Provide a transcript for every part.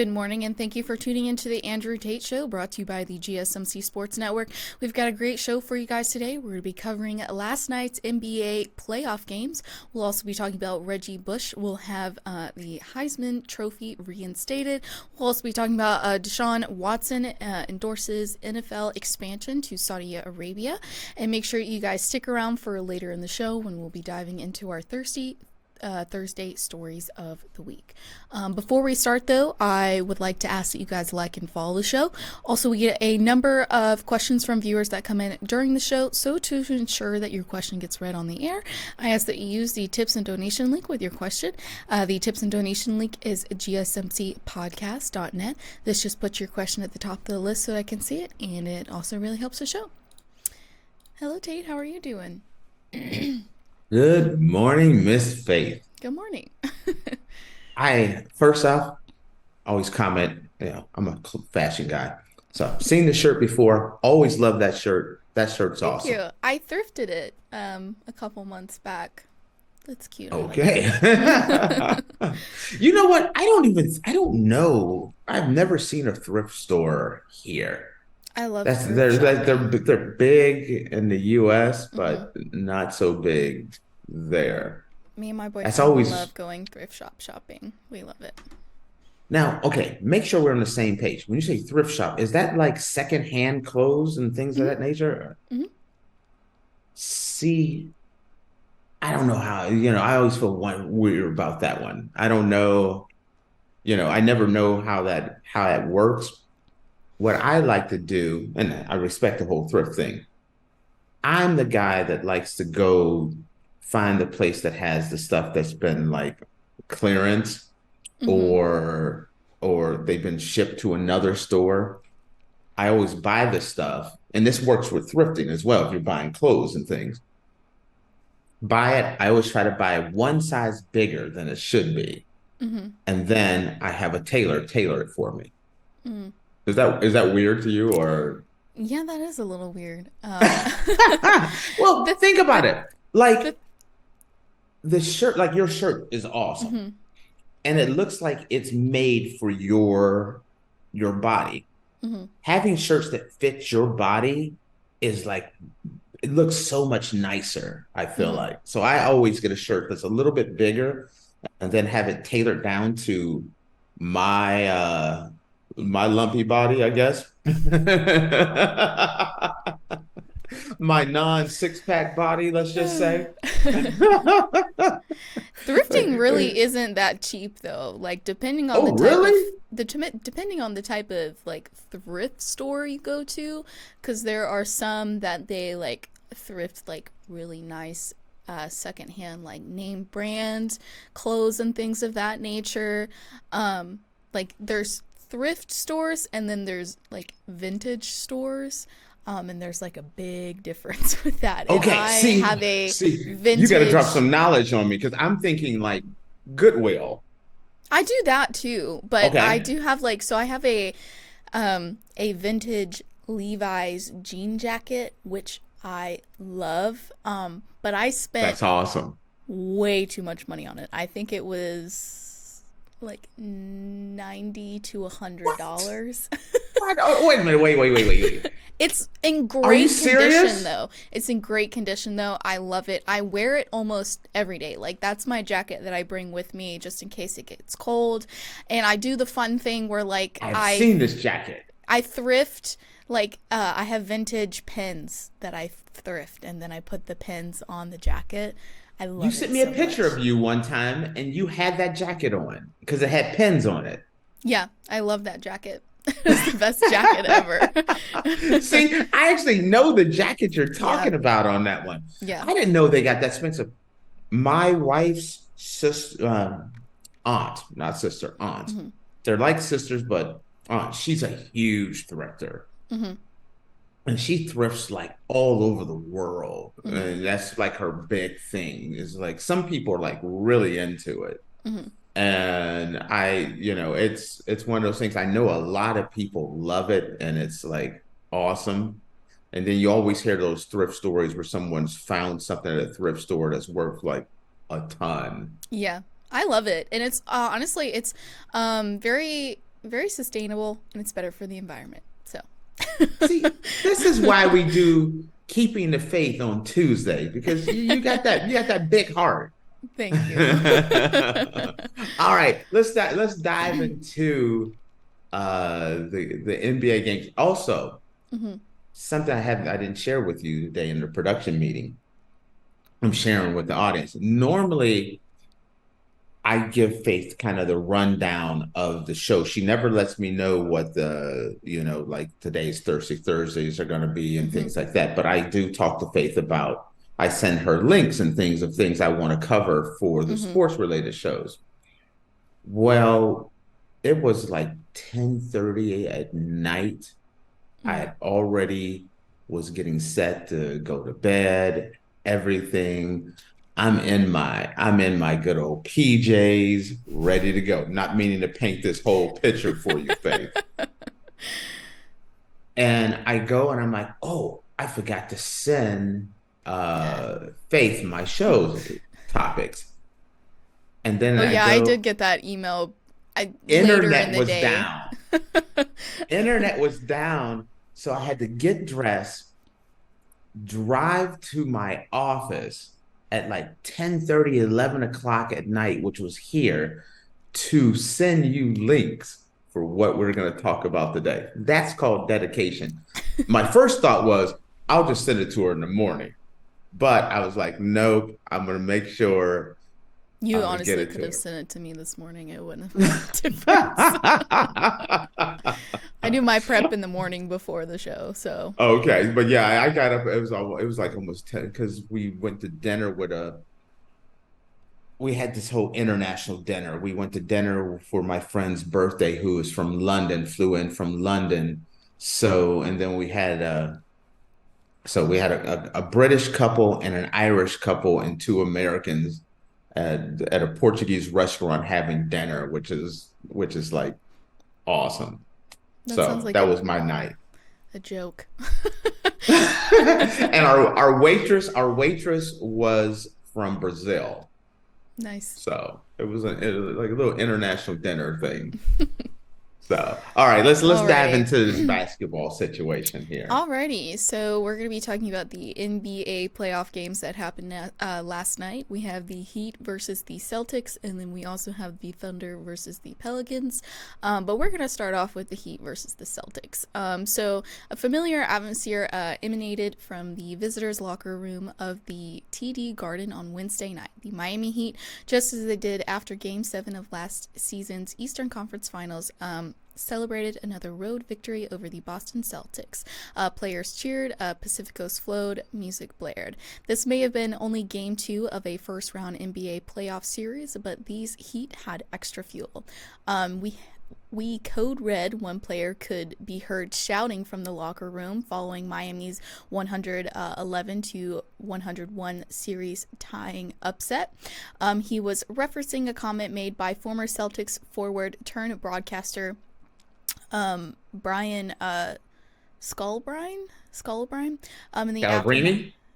Good morning, and thank you for tuning into the Andrew Tate Show, brought to you by the GSMC Sports Network. We've got a great show for you guys today. We're going to be covering last night's NBA playoff games. We'll also be talking about Reggie Bush. We'll have the Heisman Trophy reinstated. We'll also be talking about Deshaun Watson endorses NFL expansion to Saudi Arabia. And make sure you guys stick around for later in the show when we'll be diving into our Thursday stories of the week. Before we start, though, I would like to ask that you guys like and follow the show. Also, we get a number of questions from viewers that come in during the show, so to ensure that your question gets read on the air, I ask that you use the tips and donation link with your question. The tips and donation link is GSMCPodcast.net. This just puts your question at the top of the list so I can see it, and it also really helps the show. Hello, Tate. How are you doing? Good morning, Miss Faith. Good morning. First off, always comment, I'm a fashion guy. So I've seen the shirt before, always loved that shirt. That shirt's awesome. Thank you. I thrifted it a couple months back. That's cute. Okay. You know what? I don't know. I've never seen a thrift store here. I love they're big in the US, but not so big there. Me and my boyfriend love going thrift shopping. We love it. Now, okay, make sure we're on the same page. When you say thrift shop, is that like secondhand clothes and things of that nature? Mm-hmm. See, I don't know how, I always feel weird about that one. I don't know, I never know how that works. What I like to do, and I respect the whole thrift thing, I'm the guy that likes to go find the place that has the stuff that's been like clearance or they've been shipped to another store. I always buy the stuff, and this works with thrifting as well if you're buying clothes and things. Buy it. I always try to buy one size bigger than it should be. And then I have a tailor it for me. Is that weird to you, or? Yeah, that is a little weird. Well, think about it. Like the shirt, like your shirt is awesome, and it looks like it's made for your body. Having shirts that fit your body is like, it looks so much nicer, I feel like. So I always get a shirt that's a little bit bigger, and then have it tailored down to my lumpy body, I guess. My non-six-pack body, let's just say. Thrifting really isn't that cheap, though. Like, depending on depending on the type of like thrift store you go to, because there are some that they like thrift like really nice secondhand like name brand clothes and things of that nature. Like there's thrift stores, and then there's like vintage stores, and there's like a big difference with that. Okay, vintage. You got to drop some knowledge on me, because I'm thinking like Goodwill. I do that too, but I do have like, so I have a vintage Levi's jean jacket, which I love, but I spent That's awesome. way too much money on it. I think it was like $90 to $100. What? Oh, wait a minute. Wait. It's in great condition, though. It's in great condition, though. I love it. I wear it almost every day. Like, that's my jacket that I bring with me just in case it gets cold. And I do the fun thing where, like, I've seen this jacket. I thrift, like, I have vintage pins that I thrift, and then I put the pins on the jacket. I love it. You sent me a picture of you one time, and you had that jacket on because it had pins on it. Yeah, I love that jacket. It's the best jacket ever. See, I actually know the jacket you're talking about on that one. Yeah. I didn't know they got that expensive. My wife's sister, aunt, not sister, aunt. They're like sisters, but aunt. She's a huge thrifter. And she thrifts like all over the world. And that's like her big thing, is like some people are like really into it. And it's one of those things. I know a lot of people love it, and it's like awesome. And then you always hear those thrift stories where someone's found something at a thrift store that's worth like a ton. Yeah, I love it. And it's honestly, it's very very sustainable, and it's better for the environment. So, See, this is why we do keeping the faith on Tuesday, because you got that big heart. thank you. All right, let's dive into the NBA games. Also, something I didn't share with you today in the production meeting. I'm sharing with the audience. Normally, I give Faith kind of the rundown of the show. She never lets me know what like today's Thirsty Thursdays are going to be and things like that. But I do talk to Faith about, I send her links and things I want to cover for the sports related shows. Well, it was like 10:30 at night. I had already was getting set to go to bed, everything. I'm in my good old PJs, ready to go. Not meaning to paint this whole picture for you, Faith. And I go and I'm like, oh, I forgot to send Faith my show's topics. And then I did get that email. Internet was down. Internet was down, so I had to get dressed, drive to my office at like 10:30, 11 o'clock at night, which was here, to send you links for what we're going to talk about today. That's called dedication. My first thought was, I'll just send it to her in the morning. But I was like, nope, I'm going to make sure. You honestly could have sent it to me this morning. It wouldn't have made a difference. I do my prep in the morning before the show, so. Okay, but yeah, I got up. It was like almost 10 because we went to dinner we had this whole international dinner. We went to dinner for my friend's birthday, who is from London, flew in from London. So, and then we had a British couple and an Irish couple and two Americans at a Portuguese restaurant having dinner, which is like awesome. That was my night. A joke. And our waitress was from Brazil. Nice. So it was like a little international dinner thing. So, all right, let's dive into this basketball situation here. Alrighty, so we're going to be talking about the NBA playoff games that happened last night. We have the Heat versus the Celtics, and then we also have the Thunder versus the Pelicans. But we're going to start off with the Heat versus the Celtics. So a familiar atmosphere emanated from the visitors' locker room of the TD Garden on Wednesday night. The Miami Heat, just as they did after Game 7 of last season's Eastern Conference Finals, celebrated another road victory over the Boston Celtics. Players cheered, Pacificos flowed, music blared. This may have been only Game 2 of a first-round NBA playoff series, but these Heat had extra fuel. We code red. One player could be heard shouting from the locker room following Miami's 111-101 series tying upset. He was referencing a comment made by former Celtics forward turned broadcaster Brian Scalabrine in the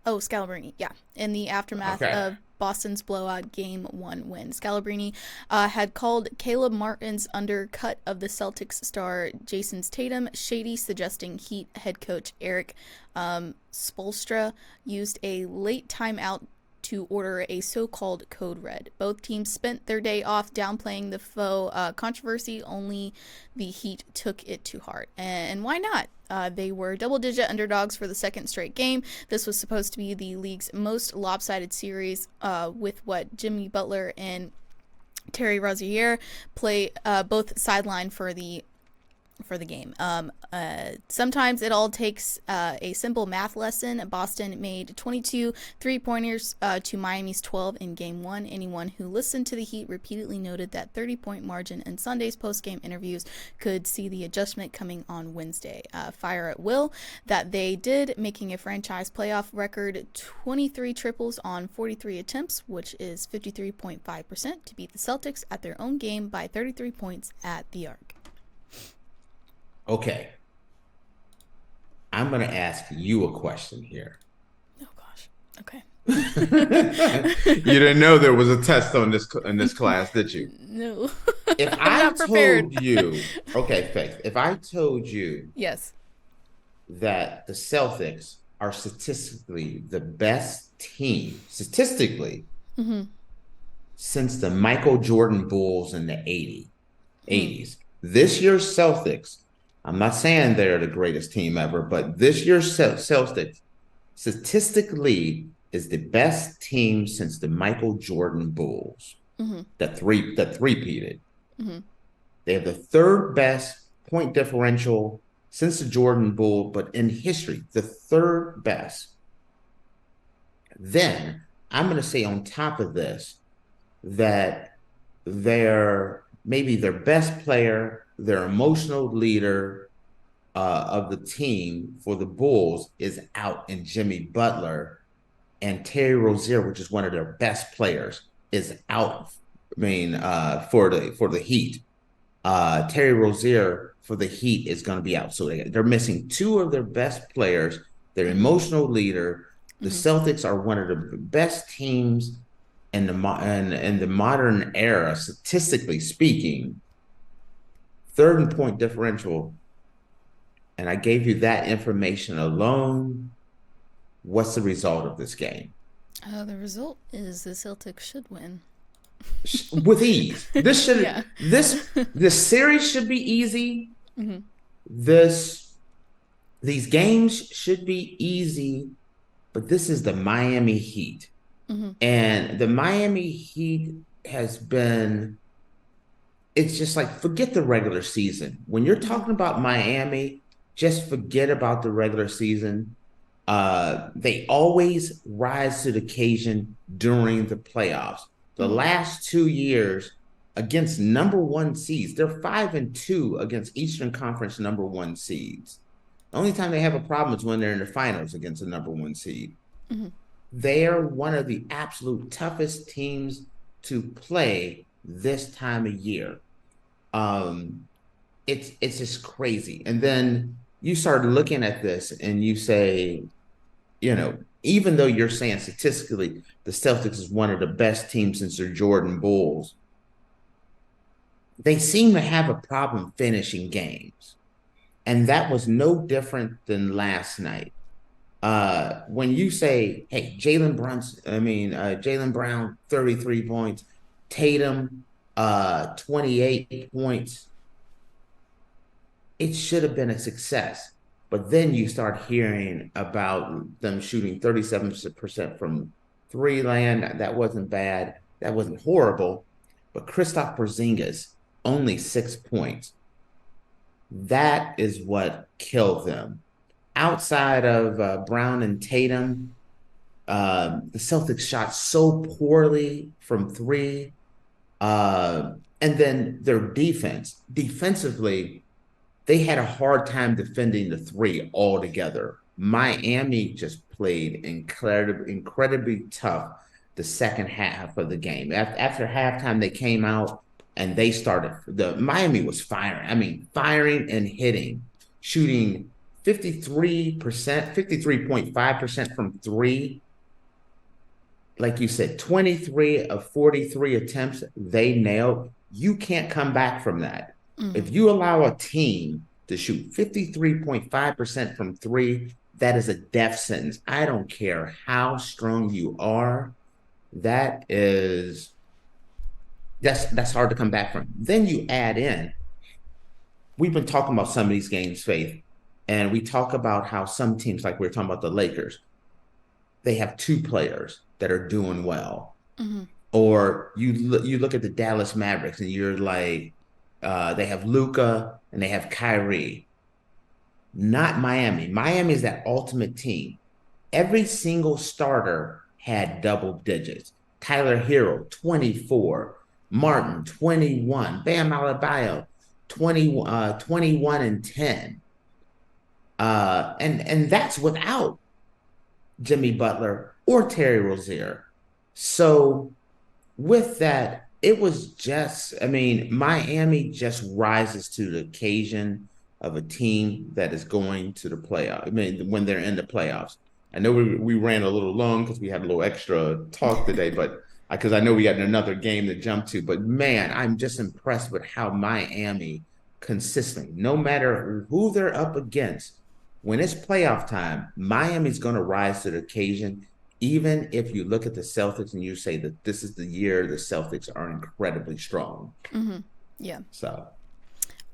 Scalabrine, yeah, in the aftermath of Boston's blowout Game 1 win. Scalabrine had called Caleb Martin's undercut of the Celtics star Jason Tatum shady, suggesting Heat head coach Eric Spoelstra used a late timeout to order a so-called code red. Both teams spent their day off downplaying the faux controversy. Only the Heat took it to heart. And why not? They were double-digit underdogs for the second straight game. This was supposed to be the league's most lopsided series, with what Jimmy Butler and Terry Rozier play both sidelined for the game. Sometimes it all takes a simple math lesson. Boston made 22 3-pointers to Miami's 12 in Game 1. Anyone who listened to the Heat repeatedly noted that 30-point margin in Sunday's post-game interviews could see the adjustment coming on Wednesday. Fire at will that they did, making a franchise playoff record 23 triples on 43 attempts, which is 53.5%, to beat the Celtics at their own game by 33 points at the Arc. Okay. I'm going to ask you a question here. Oh, gosh. Okay. You didn't know there was a test on this in this class, did you? No. If I'm I not prepared. told you, okay, Faith, if I told you Yes. that the Celtics are statistically the best team, statistically, since the Michael Jordan Bulls in the 80s. This year's Celtics, I'm not saying they're the greatest team ever, but this year's Celtics statistically is the best team since the Michael Jordan Bulls that three-peated. They have the third best point differential since the Jordan Bull, but in history, the third best. Then I'm going to say on top of this that maybe their best player, their emotional leader of the team for the Bulls is out, and Jimmy Butler and Terry Rozier, which is one of their best players, is out. I mean, for the Heat, Terry Rozier for the Heat is going to be out, so they're missing two of their best players, their emotional leader. The Celtics are one of the best teams in the modern era, statistically speaking, third in point differential, and I gave you that information alone. What's the result of this game? The result is the Celtics should win. With ease. Yeah. This series should be easy. These games should be easy, but this is the Miami Heat. And the Miami Heat has been, it's just like, forget the regular season. When you're talking about Miami, just forget about the regular season. They always rise to the occasion during the playoffs. The last 2 years against number one seeds, they're 5-2 against Eastern Conference number one seeds. The only time they have a problem is when they're in the finals against the number one seed. They're one of the absolute toughest teams to play this time of year. It's just crazy. And then you start looking at this and you say, even though you're saying statistically the Celtics is one of the best teams since the Jordan Bulls, they seem to have a problem finishing games. And that was no different than last night. When you say, hey, Jaylen Brown, 33 points, Tatum, 28 points, it should have been a success. But then you start hearing about them shooting 37% from three land. That wasn't bad. That wasn't horrible. But Kristaps Porzingis, only 6 points. That is what killed them. Outside of Brown and Tatum, the Celtics shot so poorly from three. And then their defensively, they had a hard time defending the three altogether. Miami just played incredibly tough the second half of the game. After halftime, they came out and they started. Miami was firing and hitting, shooting 53.5% from three. Like you said, 23 of 43 attempts they nailed. You can't come back from that. If you allow a team to shoot 53.5% from three, that is a death sentence. I don't care how strong you are. That's hard to come back from. Then you add in, we've been talking about some of these games, Faith, and we talk about how some teams, like we were talking about the Lakers, they have two players that are doing well. Or you look at the Dallas Mavericks and you're like, they have Luka and they have Kyrie. Not Miami. Miami is that ultimate team. Every single starter had double digits. Tyler Herro, 24. Martin, 21. Bam Adebayo, 21 and 10. And that's without Jimmy Butler or Terry Rozier. So with that, it was just, Miami just rises to the occasion of a team that is going to the playoffs. When they're in the playoffs. I know we ran a little long because we had a little extra talk today, but because I know we got another game to jump to. But man, I'm just impressed with how Miami consistently, no matter who they're up against, when it's playoff time, Miami's going to rise to the occasion. Even if you look at the Celtics and you say that this is the year the Celtics are incredibly strong. Yeah. So.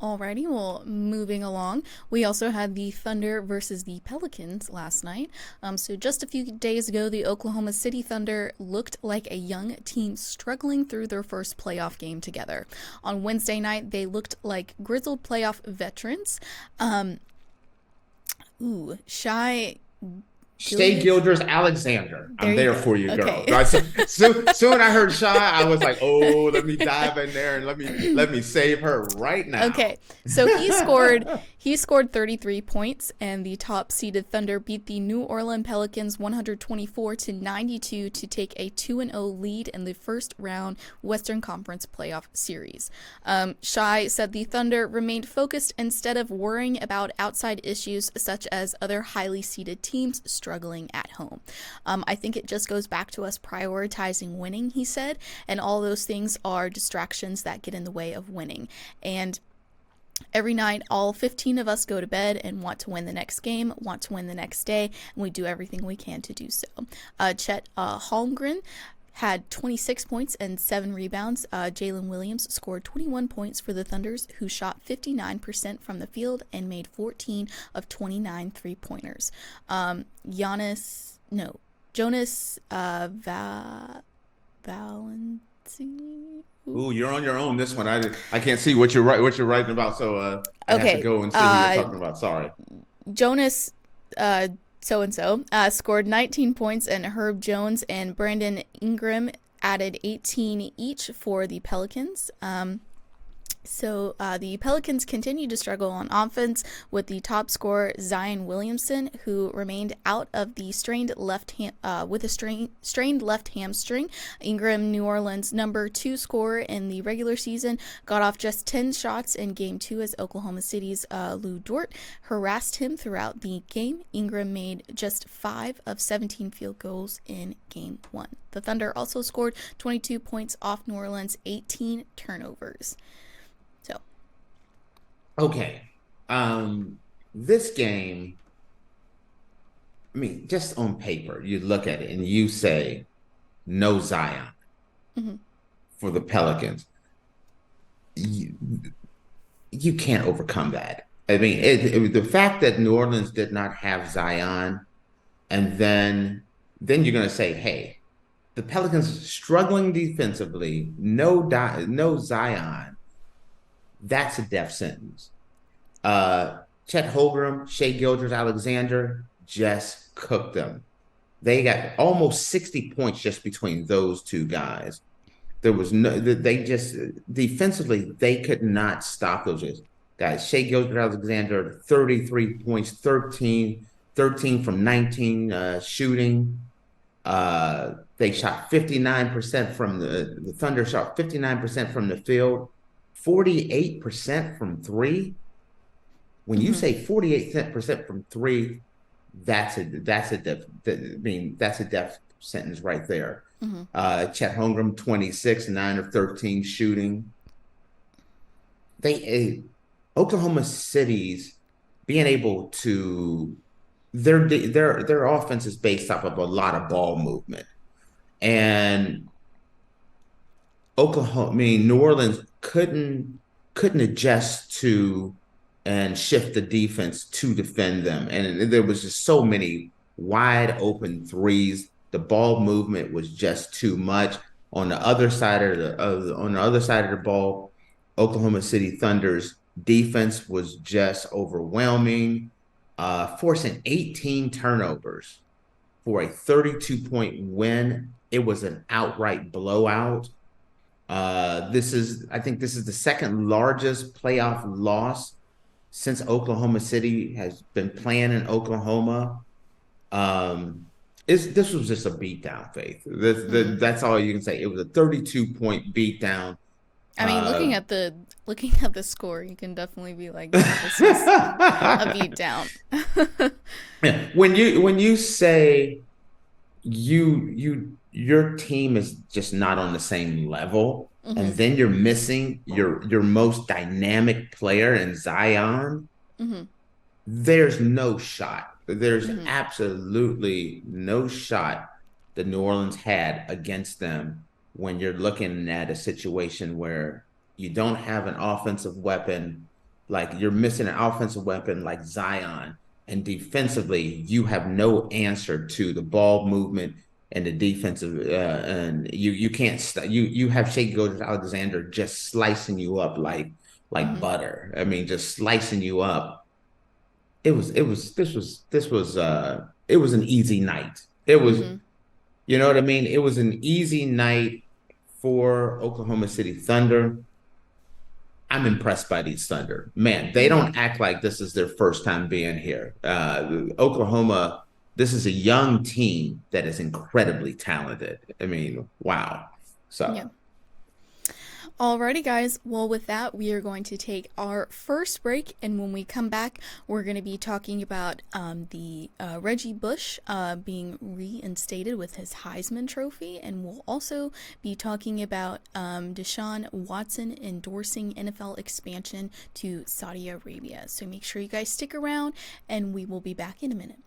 Alrighty, well, moving along, we also had the Thunder versus the Pelicans last night. So just a few days ago, the Oklahoma City Thunder looked like a young team struggling through their first playoff game together. On Wednesday night, they looked like grizzled playoff veterans. Shai Gilgeous-Alexander. I'm there for you, girl. Okay. Soon I heard Shai, I was like, oh, let me dive in there and let me save her right now. Okay. So he scored 33 points, and the top seeded Thunder beat the New Orleans Pelicans 124-92 to take a 2-0 lead in the first round Western Conference playoff series. Shai said the Thunder remained focused instead of worrying about outside issues such as other highly seeded teams struggling at home. I think it just goes back to us prioritizing winning, he said, and all those things are distractions that get in the way of winning. And every night, all 15 of us go to bed and want to win the next game, want to win the next day, and we do everything we can to do so. Chet Holmgren had 26 points and 7 rebounds. Jalen Williams scored 21 points for the Thunders, who shot 59% from the field and made 14 of 29 three-pointers. Jonas Valanciunas. Ooh, you're on your own this one. I can't see what you're writing about, so I have to go and see what you're talking about. Sorry. Jonas so-and-so scored 19 points, and Herb Jones and Brandon Ingram added 18 each for the Pelicans. So the Pelicans continued to struggle on offense with the top scorer Zion Williamson, who remained out of the strained left hamstring. Ingram, New Orleans' number 2 scorer in the regular season, got off just 10 shots in Game 2 as Oklahoma City's Lou Dort harassed him throughout the game. Ingram made just 5 of 17 field goals in Game 1. The Thunder also scored 22 points off New Orleans' 18 turnovers. Okay. This game, I mean, just on paper, you look at it and you say no Zion for the Pelicans. You can't overcome that. I mean, the fact that New Orleans did not have Zion, and then you're going to say, hey, the Pelicans struggling defensively, no Zion. That's a death sentence. Chet Holmgren, Shai Gilgeous-Alexander just cooked them. They got almost 60 points just between those two guys. There was they just defensively, they could not stop those guys. Shai Gilgeous-Alexander, 33 points, 13 from 19 shooting. They shot 59% from the Thunder shot 59% from the field. 48% from 3. When you say 48% from 3, that's a death sentence right there. Chet Holmgren, 26, 9 of 13 shooting. Oklahoma City's being able to their offense is based off of a lot of ball movement, and New Orleans couldn't adjust to and shift the defense to defend them, and there was just so many wide open threes. The ball movement was just too much. On the other side of the ball, Oklahoma City Thunder's defense was just overwhelming, forcing 18 turnovers for a 32-point win. It was an outright blowout. I think this is the second largest playoff loss since Oklahoma City has been playing in Oklahoma. This was just a beatdown, Faith. That's all you can say. It was a 32-point beatdown. I mean, looking at the score, you can definitely be like, yeah, this is a beatdown. Yeah. When you say your team is just not on the same level, Mm-hmm. and then you're missing your most dynamic player in Zion. Mm-hmm. There's no shot. There's Mm-hmm. absolutely no shot that New Orleans had against them when you're looking at a situation where you don't have an offensive weapon, like you're missing an offensive weapon like Zion, and defensively, you have no answer to the ball movement and the defensive, and you can't you have Shea Gilgeous-Alexander just slicing you up like Mm-hmm. butter. I mean, just slicing you up. It was an easy night. It was, Mm-hmm. you know what I mean? It was an easy night for Oklahoma City Thunder. I'm impressed by these Thunder. Man, they Mm-hmm. don't act like this is their first time being here. Oklahoma, this is a young team that is incredibly talented. I mean, wow. Yeah. So Alrighty, guys. Well, with that, we are going to take our first break, and when we come back, we're going to be talking about the Reggie Bush being reinstated with his Heisman Trophy, and we'll also be talking about Deshaun Watson endorsing NFL expansion to Saudi Arabia. So make sure you guys stick around, and we will be back in a minute.